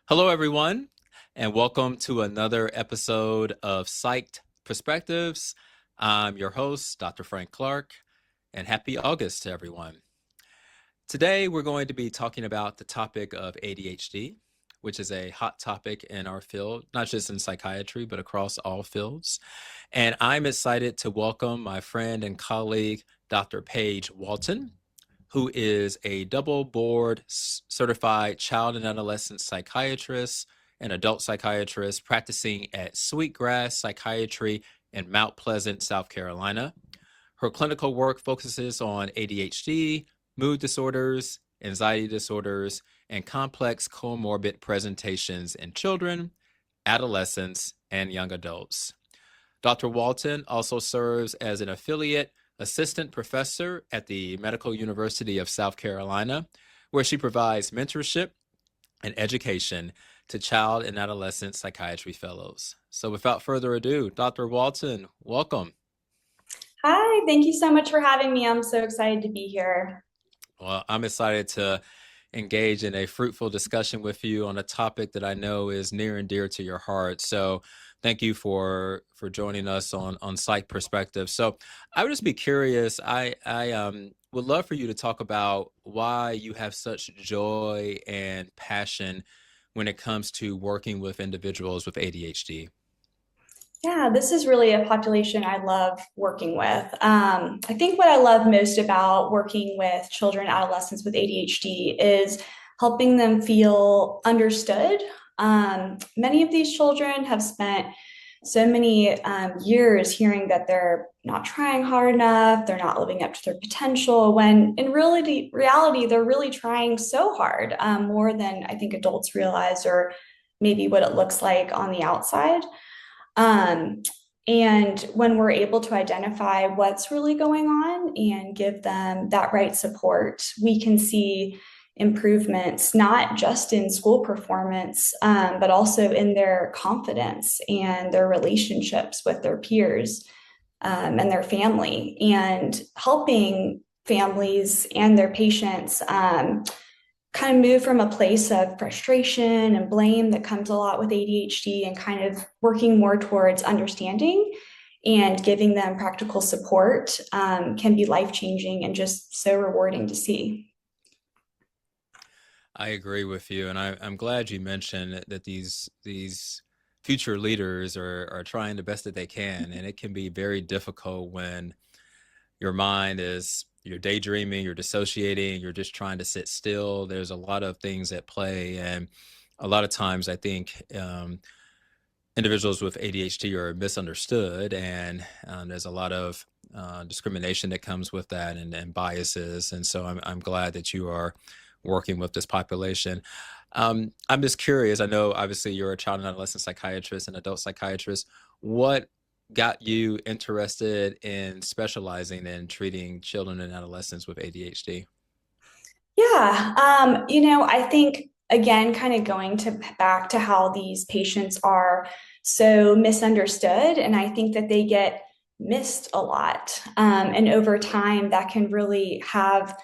Hello, everyone, and welcome to another episode of Psyched Perspectives. I'm your host, Dr. Frank Clark, and happy August to everyone. Today, we're going to be talking about the topic of ADHD, which is a hot topic in our field, not just in psychiatry, but across all fields. And I'm excited to welcome my friend and colleague, Dr. Paige Walton, who is a double board certified child and adolescent psychiatrist and adult psychiatrist practicing at Sweetgrass Psychiatry in Mount Pleasant, South Carolina. Her clinical work focuses on ADHD, mood disorders, anxiety disorders, and complex comorbid presentations in children, adolescents, and young adults. Dr. Walton also serves as an affiliate assistant professor at the Medical University of South Carolina, where she provides mentorship and education to child and adolescent psychiatry fellows. So without further ado, Dr. Walton, welcome. Hi, thank you so much for having me. I'm so excited to be here. Well, I'm excited to engage in a fruitful discussion with you on a topic that I know is near and dear to your heart. So thank you for joining us on Psych Perspectives. So I would just be curious. I would love for you to talk about why you have such joy and passion when it comes to working with individuals with ADHD. Yeah, this is really a population I love working with. I think what I love most about working with children, adolescents with ADHD is helping them feel understood. Many of these children have spent so many years hearing that they're not trying hard enough, they're not living up to their potential, when in reality they're really trying so hard, more than I think adults realize, or maybe what it looks like on the outside. Um, and when we're able to identify what's really going on and give them that right support, we can see improvements, not just in school performance, but also in their confidence and their relationships with their peers, and their family, and helping families and their patients kind of move from a place of frustration and blame that comes a lot with ADHD, and kind of working more towards understanding and giving them practical support, can be life changing and just so rewarding to see. I agree with you, and I'm glad you mentioned that these future leaders are trying the best that they can, and it can be very difficult when your mind is you're daydreaming, you're dissociating, you're just trying to sit still. There's a lot of things at play, and a lot of times I think individuals with ADHD are misunderstood, and there's a lot of discrimination that comes with that, and biases. And so I'm glad that you are working with this population. I'm just curious. I know obviously you're a child and adolescent psychiatrist and adult psychiatrist. What got you interested in specializing in treating children and adolescents with ADHD? Yeah, I think again, kind of going to back to how these patients are so misunderstood, and I think that they get missed a lot. And over time, that can really have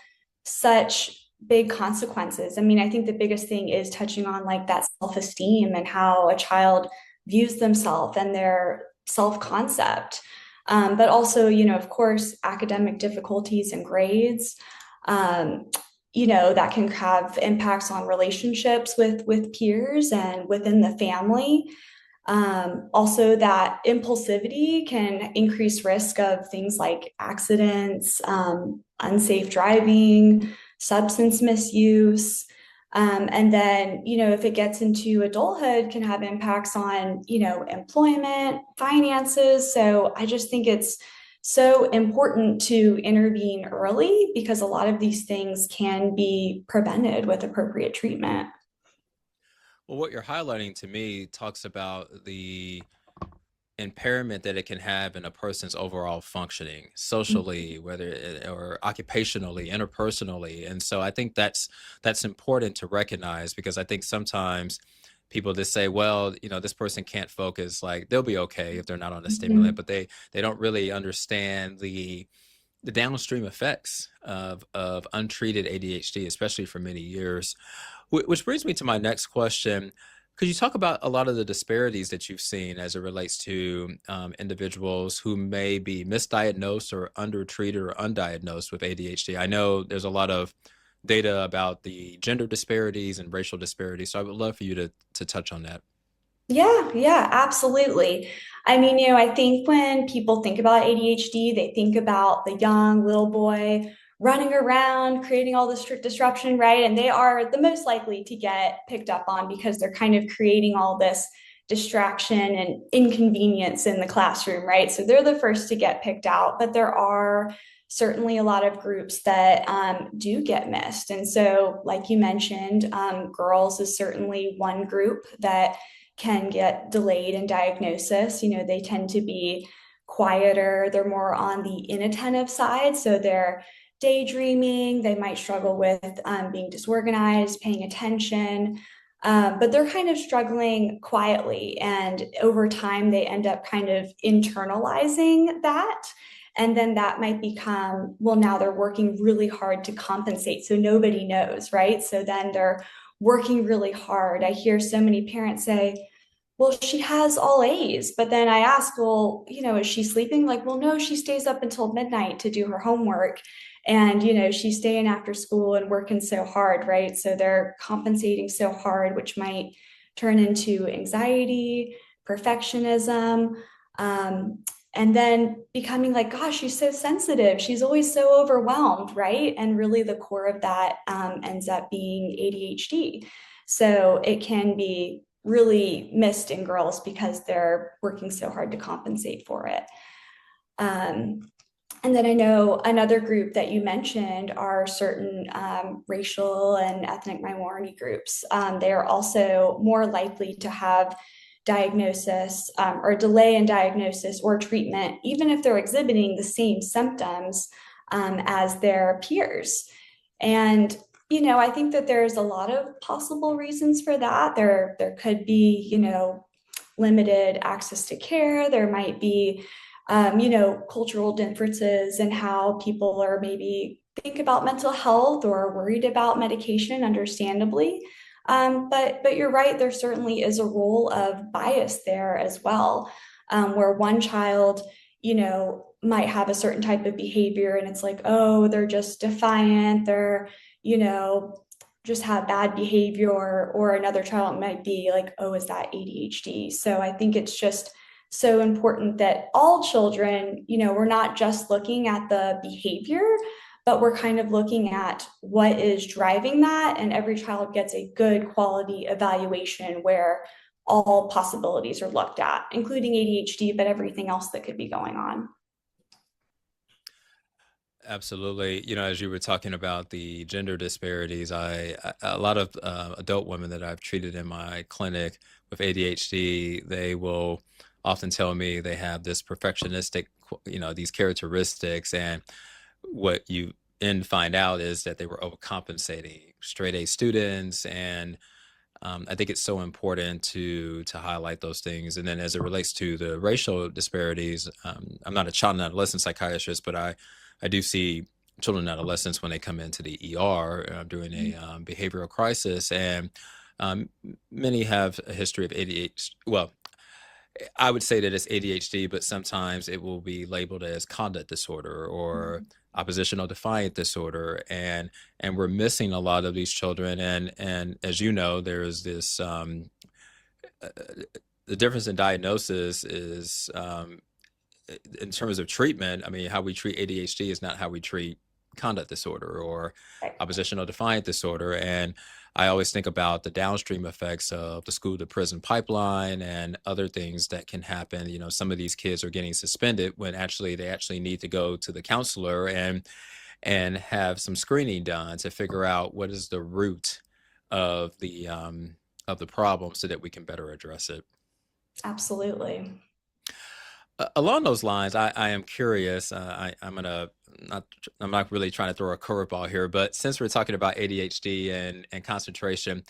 such big consequences. I mean, I think the biggest thing is touching on like that self-esteem and how a child views themselves and their self-concept. But also, of course, academic difficulties and grades. Um, that can have impacts on relationships with peers and within the family. Also, that impulsivity can increase risk of things like accidents, unsafe driving, substance misuse. And then, if it gets into adulthood, can have impacts on, employment, finances. So I just think it's so important to intervene early, because a lot of these things can be prevented with appropriate treatment. Well, what you're highlighting to me talks about the impairment that it can have in a person's overall functioning socially, whether or occupationally, interpersonally. And so I think that's important to recognize, because I think sometimes people just say, well, this person can't focus, like they'll be okay if they're not on a stimulant, Mhm. but they don't really understand the downstream effects of untreated ADHD, especially for many years. Which brings me to my next question. Could you talk about a lot of the disparities that you've seen as it relates to individuals who may be misdiagnosed or undertreated or undiagnosed with ADHD? I know there's a lot of data about the gender disparities and racial disparities, so I would love for you to touch on that. Yeah, yeah, absolutely. I mean, I think when people think about ADHD, they think about the young little boy running around, creating all this disruption, right? And they are the most likely to get picked up on because they're kind of creating all this distraction and inconvenience in the classroom, right? So they're the first to get picked out, but there are certainly a lot of groups that do get missed. And so, like you mentioned, girls is certainly one group that can get delayed in diagnosis. They tend to be quieter, they're more on the inattentive side. So they're daydreaming, they might struggle with being disorganized, paying attention. But they're kind of struggling quietly. And over time, they end up kind of internalizing that. And then that might become, well, now they're working really hard to compensate. So nobody knows, right? So then they're working really hard. I hear so many parents say, well, she has all A's. But then I ask, well, is she sleeping? Like, well, no, she stays up until midnight to do her homework. And, she's staying after school and working so hard, right? So they're compensating so hard, which might turn into anxiety, perfectionism, and then becoming like, gosh, she's so sensitive. She's always so overwhelmed, right? And really, the core of that ends up being ADHD. So it can be really missed in girls because they're working so hard to compensate for it. Um, and then I know another group that you mentioned are certain racial and ethnic minority groups. They are also more likely to have diagnosis or delay in diagnosis or treatment, even if they're exhibiting the same symptoms as their peers. And I think that there's a lot of possible reasons for that. There could be, limited access to care. There might be, cultural differences in how people are maybe think about mental health or worried about medication, understandably. But you're right, there certainly is a role of bias there as well, where one child, might have a certain type of behavior and it's like, oh, they're just defiant, they're, you know, just have bad behavior, or another child might be like, oh, is that ADHD? So I think it's just so important that all children, we're not just looking at the behavior, but we're kind of looking at what is driving that. And every child gets a good quality evaluation where all possibilities are looked at, including ADHD, but everything else that could be going on. Absolutely. As you were talking about the gender disparities, a lot of adult women that I've treated in my clinic with ADHD, they will often tell me they have this perfectionistic, these characteristics, and what you then find out is that they were overcompensating straight A students, and I think it's so important to highlight those things. And then as it relates to the racial disparities, I'm not a child and adolescent psychiatrist, but I do see children and adolescents when they come into the ER during a behavioral crisis, and um, many have a history of ADHD. Well, I would say that it's ADHD, but sometimes it will be labeled as conduct disorder or oppositional defiant disorder, and we're missing a lot of these children. And as you know, there's this uh, the difference in diagnosis is in terms of treatment. I mean, how we treat ADHD is not how we treat conduct disorder or oppositional defiant disorder. And I always think about the downstream effects of the school to prison pipeline and other things that can happen. Some of these kids are getting suspended when actually they actually need to go to the counselor and have some screening done to figure out what is the root of the problem so that we can better address it. Absolutely. Along those lines, I am curious. Not, I'm not really trying to throw a curveball here, but since we're talking about ADHD and concentration,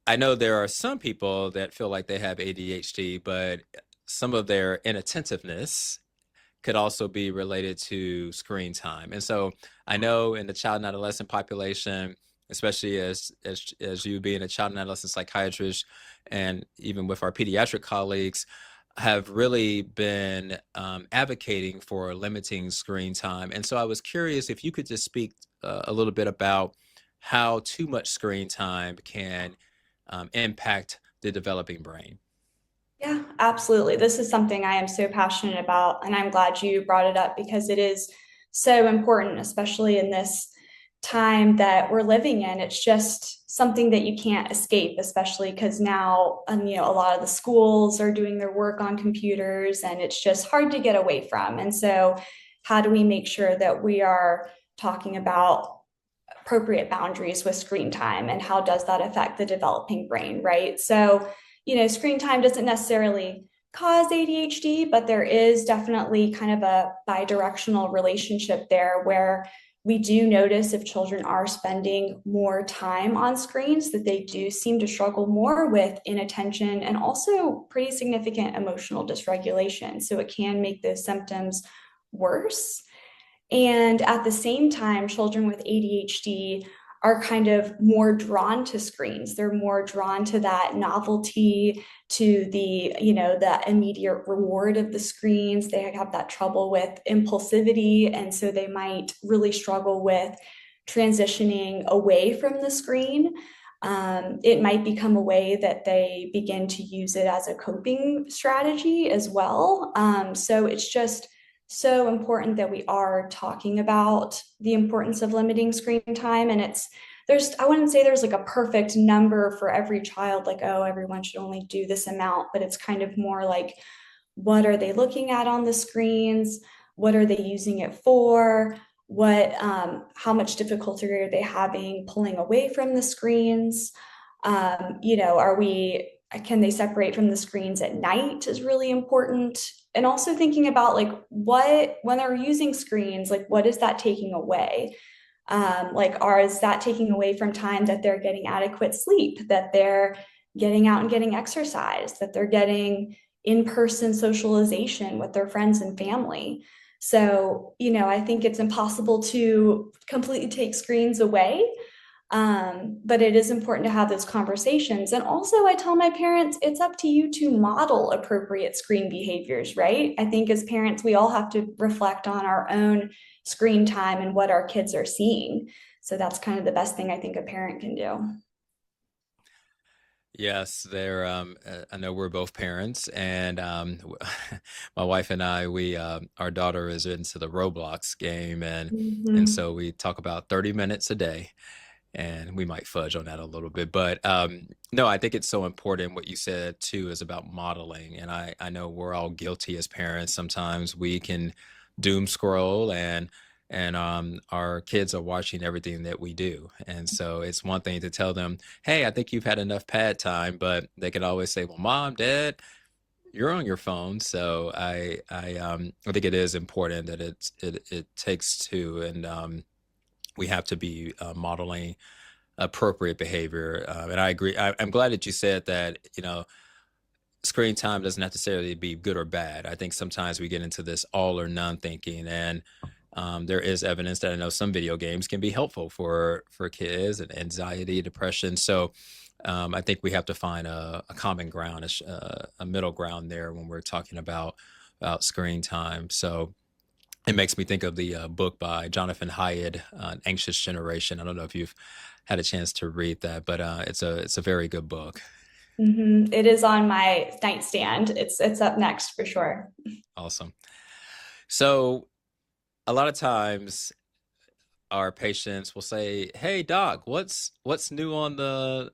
I know there are some people that feel like they have ADHD, but some of their inattentiveness could also be related to screen time. And so I know in the child and adolescent population, especially as you being a child and adolescent psychiatrist, and even with our pediatric colleagues, have really been advocating for limiting screen time. And so I was curious if you could just speak a little bit about how too much screen time can impact the developing brain. Yeah, absolutely. This is something I am so passionate about, and I'm glad you brought it up because it is so important, especially in this time that we're living in. It's just something that you can't escape, especially because now, a lot of the schools are doing their work on computers, and it's just hard to get away from. And so, how do we make sure that we are talking about appropriate boundaries with screen time, and how does that affect the developing brain, right? So, screen time doesn't necessarily cause ADHD, but there is definitely kind of a bidirectional relationship there where we do notice if children are spending more time on screens that they do seem to struggle more with inattention and also pretty significant emotional dysregulation. So it can make those symptoms worse. And at the same time, children with ADHD are kind of more drawn to screens. They're more drawn to that novelty, to the immediate reward of the screens. They have that trouble with impulsivity. And so they might really struggle with transitioning away from the screen. It might become a way that they begin to use it as a coping strategy as well. So it's just so important that we are talking about the importance of limiting screen time. And I wouldn't say there's like a perfect number for every child, like, oh, everyone should only do this amount, but it's kind of more like, what are they looking at on the screens? What are they using it for? How much difficulty are they having pulling away from the screens? Can they separate from the screens at night is really important. And also thinking about like when they're using screens, like what is that taking away? Is that taking away from time that they're getting adequate sleep, that they're getting out and getting exercise, that they're getting in-person socialization with their friends and family? So, I think it's impossible to completely take screens away. But it is important to have those conversations. And also, I tell my parents, it's up to you to model appropriate screen behaviors, right? I think as parents, we all have to reflect on our own screen time and what our kids are seeing. So that's kind of the best thing I think a parent can do. Yes, I know we're both parents, and my wife and I, our daughter is into the Roblox game, and Mhm. so we talk about 30 minutes a day, and we might fudge on that a little bit, but no, I think it's so important. What you said too is about modeling, and I know we're all guilty as parents. Sometimes we can doom scroll, and our kids are watching everything that we do, and so it's one thing to tell them, hey, I think you've had enough pad time, but they can always say, well, mom, dad, you're on your phone. So I think it is important that it takes two, and we have to be modeling appropriate behavior. And I agree. I'm glad that you said that, screen time doesn't necessarily be good or bad. I think sometimes we get into this all or none thinking, and there is evidence that I know some video games can be helpful for kids and anxiety, depression. So I think we have to find a common ground, a middle ground there when we're talking about screen time. So it makes me think of the book by Jonathan Haidt, Anxious Generation. I don't know if you've had a chance to read that, but it's a very good book. It is on my nightstand. It's up next for sure. Awesome. So a lot of times our patients will say, "Hey doc, what's new on the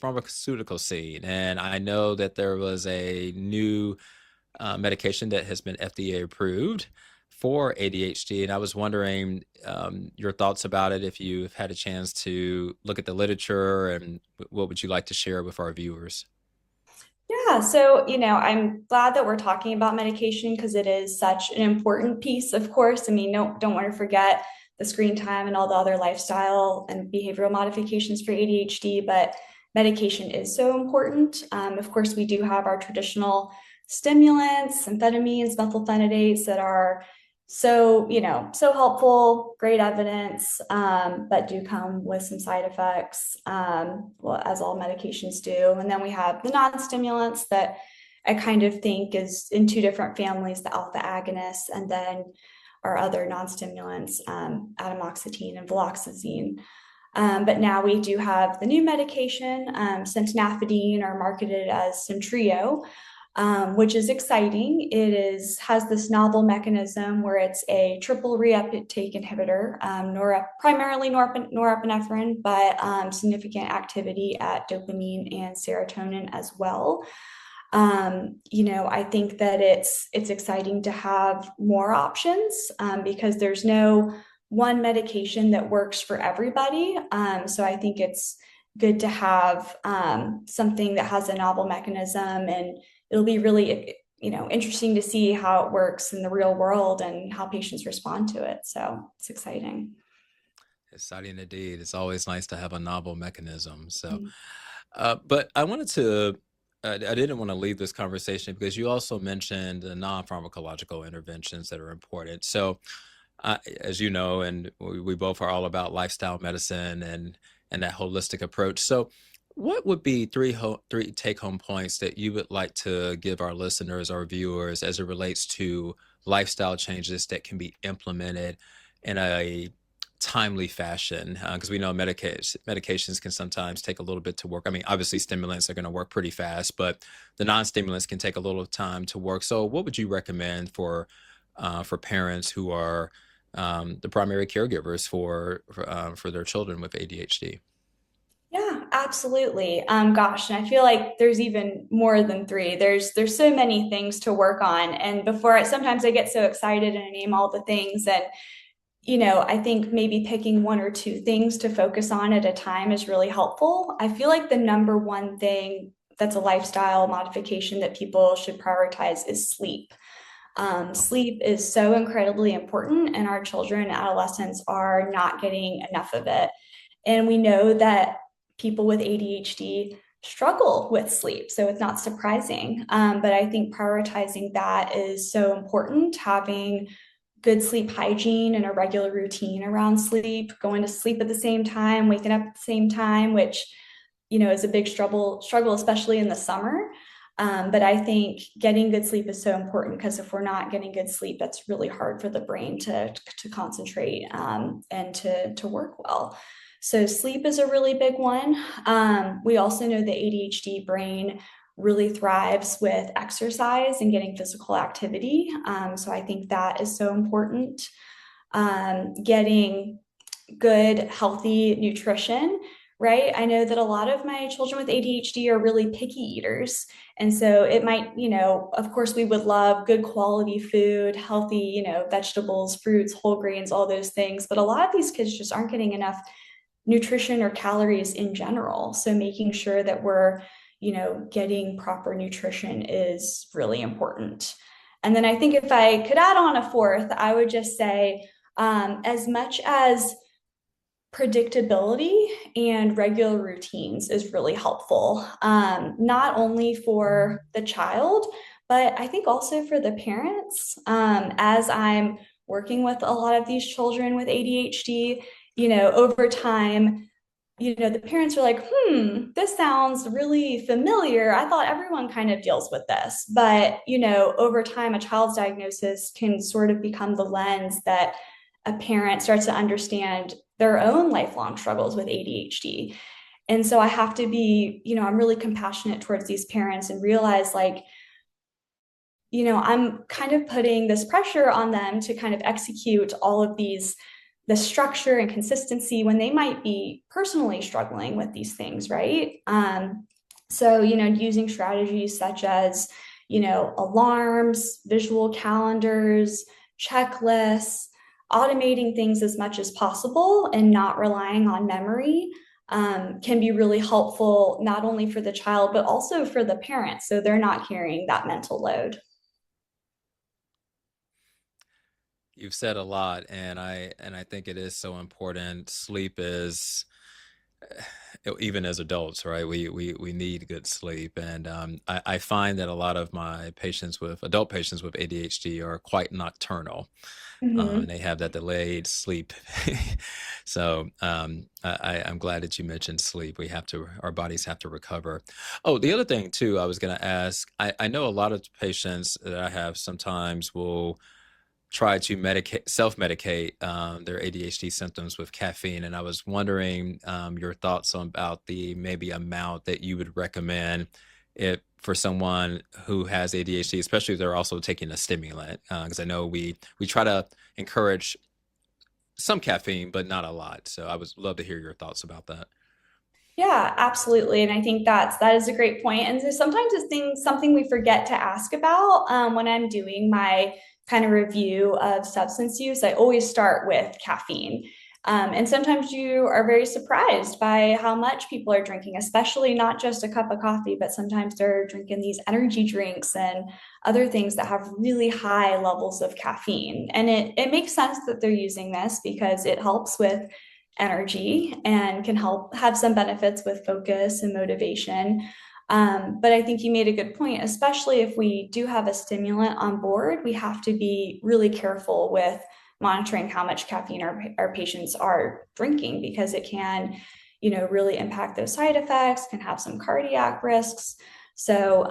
pharmaceutical scene?" And I know that there was a new medication that has been FDA approved for ADHD, and I was wondering your thoughts about it, if you've had a chance to look at the literature, and what would you like to share with our viewers? Yeah, so I'm glad that we're talking about medication because it is such an important piece, of course. I mean, no, don't want to forget the screen time and all the other lifestyle and behavioral modifications for ADHD, but medication is so important. Of course, we do have our traditional stimulants, amphetamines, methylphenidates that are so helpful, great evidence, but do come with some side effects, well, as all medications do. And then we have the non-stimulants that I kind of think is in two different families, the alpha agonists, and then our other non-stimulants, atomoxetine and viloxazine. But now we do have the new medication, centanafadine, are marketed as Simtriyo, which is exciting. Has this novel mechanism where it's a triple reuptake inhibitor, primarily norepinephrine, but significant activity at dopamine and serotonin as well. I think that it's exciting to have more options, because there's no one medication that works for everybody. So I think it's good to have something that has a novel mechanism, and it'll be really interesting to see how it works in the real world and how patients respond to it. So it's exciting. Exciting indeed. It's always nice to have a novel mechanism. So, Mhm. but I wanted to, I didn't want to leave this conversation because you also mentioned the non-pharmacological interventions that are important. So, as you know, and we both are all about lifestyle medicine and that holistic approach. So, what would be three take-home points that you would like to give our listeners or viewers as it relates to lifestyle changes that can be implemented in a timely fashion? Because we know medications can sometimes take a little bit to work. I mean, obviously, stimulants are going to work pretty fast, but the non-stimulants can take a little time to work. So, what would you recommend for parents who are the primary caregivers for their children with ADHD? Yeah, absolutely. Gosh, and I feel like there's even more than three. There's so many things to work on, and sometimes I get so excited and I name all the things, and I think maybe picking one or two things to focus on at a time is really helpful. I feel like the number one thing that's a lifestyle modification that people should prioritize is sleep. Sleep is so incredibly important, and our children and adolescents are not getting enough of it. And we know that people with ADHD struggle with sleep, so it's not surprising. But I think prioritizing that is so important, having good sleep hygiene and a regular routine around sleep, going to sleep at the same time, waking up at the same time, which is a big struggle, especially in the summer. But I think getting good sleep is so important, because if we're not getting good sleep, that's really hard for the brain to concentrate, and to work well. So sleep is a really big one. We also know the ADHD brain really thrives with exercise and getting physical activity. So I think that is so important. Getting good, healthy nutrition, right? I know that a lot of my children with ADHD are really picky eaters. And so it might, of course, we would love good quality food, healthy, vegetables, fruits, whole grains, all those things. But a lot of these kids just aren't getting enough nutrition or calories in general. So making sure that we're, getting proper nutrition is really important. And then I think if I could add on a fourth, I would just say, as much as predictability and regular routines is really helpful, not only for the child, but I think also for the parents. As I'm working with a lot of these children with ADHD, over time, the parents are like, this sounds really familiar. I thought everyone kind of deals with this. But, over time, a child's diagnosis can sort of become the lens that a parent starts to understand their own lifelong struggles with ADHD. And so I have to be, I'm really compassionate towards these parents and realize, like, I'm kind of putting this pressure on them to kind of execute all of the structure and consistency when they might be personally struggling with these things, right? So, using strategies such as, alarms, visual calendars, checklists, automating things as much as possible and not relying on memory, can be really helpful, not only for the child, but also for the parents. So they're not carrying that mental load. You've said a lot, and I think it is so important. Sleep is Even as adults, right? We need good sleep, and I find that a lot of my adult patients with ADHD are quite nocturnal, and Mhm. they have that delayed sleep. So I'm glad that you mentioned sleep. Our bodies have to recover. Oh, the other thing too, I was going to ask. I know a lot of patients that I have sometimes will try to self-medicate their ADHD symptoms with caffeine. And I was wondering your thoughts about the maybe amount that you would recommend if for someone who has ADHD, especially if they're also taking a stimulant, because I know we try to encourage some caffeine, but not a lot. So I would love to hear your thoughts about that. Yeah, absolutely. And I think that is a great point. And so sometimes it's something we forget to ask about when I'm doing my kind of review of substance use. I always start with caffeine. And sometimes you are very surprised by how much people are drinking, especially not just a cup of coffee, but sometimes they're drinking these energy drinks and other things that have really high levels of caffeine. And it makes sense that they're using this because it helps with energy and can help have some benefits with focus and motivation. But I think you made a good point, especially if we do have a stimulant on board, we have to be really careful with monitoring how much caffeine our patients are drinking because it can, really impact those side effects, can have some cardiac risks. So,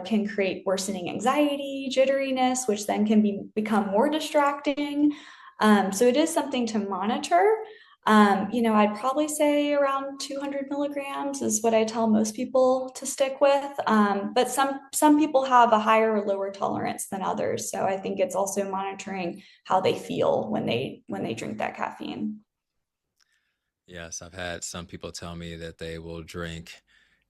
can create worsening anxiety, jitteriness, which then can become more distracting. So it is something to monitor. I'd probably say around 200 milligrams is what I tell most people to stick with. But some people have a higher or lower tolerance than others. So I think it's also monitoring how they feel when they drink that caffeine. Yes, I've had some people tell me that they will drink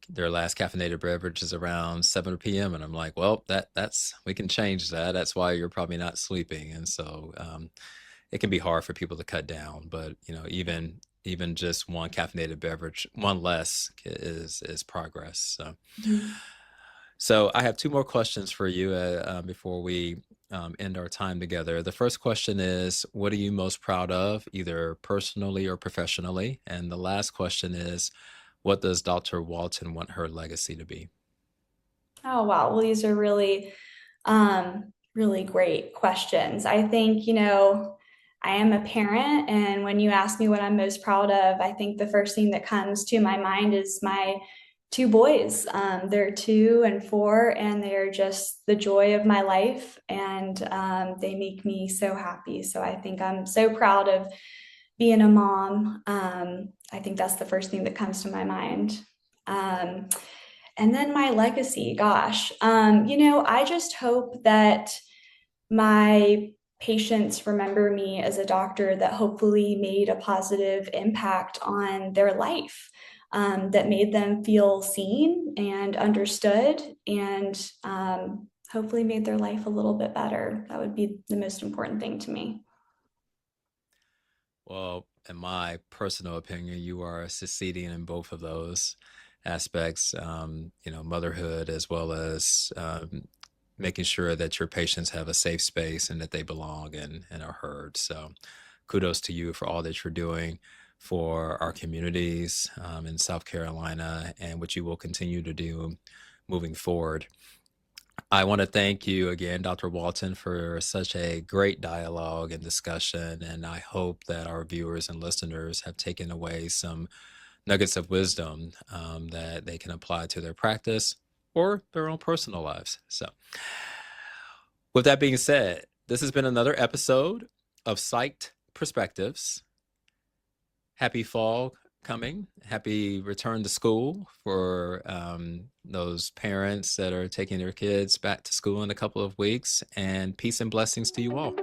their last caffeinated beverage is around 7 p.m. And I'm like, well, that's we can change that. That's why you're probably not sleeping. And so it can be hard for people to cut down, but even just one caffeinated beverage, one less is progress. Mhm. So I have two more questions for you before we end our time together. The first question is, what are you most proud of, either personally or professionally? And the last question is, what does Dr. Walton want her legacy to be? Oh, wow. Well, these are really great questions. I think, I am a parent, and when you ask me what I'm most proud of, I think the first thing that comes to my mind is my two boys. They're 2 and 4, and they're just the joy of my life, and they make me so happy. So I think I'm so proud of being a mom. I think that's the first thing that comes to my mind. Um, and then my legacy, gosh, I just hope that my patients remember me as a doctor that hopefully made a positive impact on their life, that made them feel seen and understood, and hopefully made their life a little bit better. That would be the most important thing to me. Well, in my personal opinion, you are succeeding in both of those aspects, motherhood as well as making sure that your patients have a safe space and that they belong and are heard. So kudos to you for all that you're doing for our communities in South Carolina and what you will continue to do moving forward. I want to thank you again, Dr. Walton, for such a great dialogue and discussion. And I hope that our viewers and listeners have taken away some nuggets of wisdom that they can apply to their practice or their own personal lives. So, with that being said, this has been another episode of Psyched Perspectives. Happy fall coming. Happy return to school for those parents that are taking their kids back to school in a couple of weeks. And peace and blessings to you all.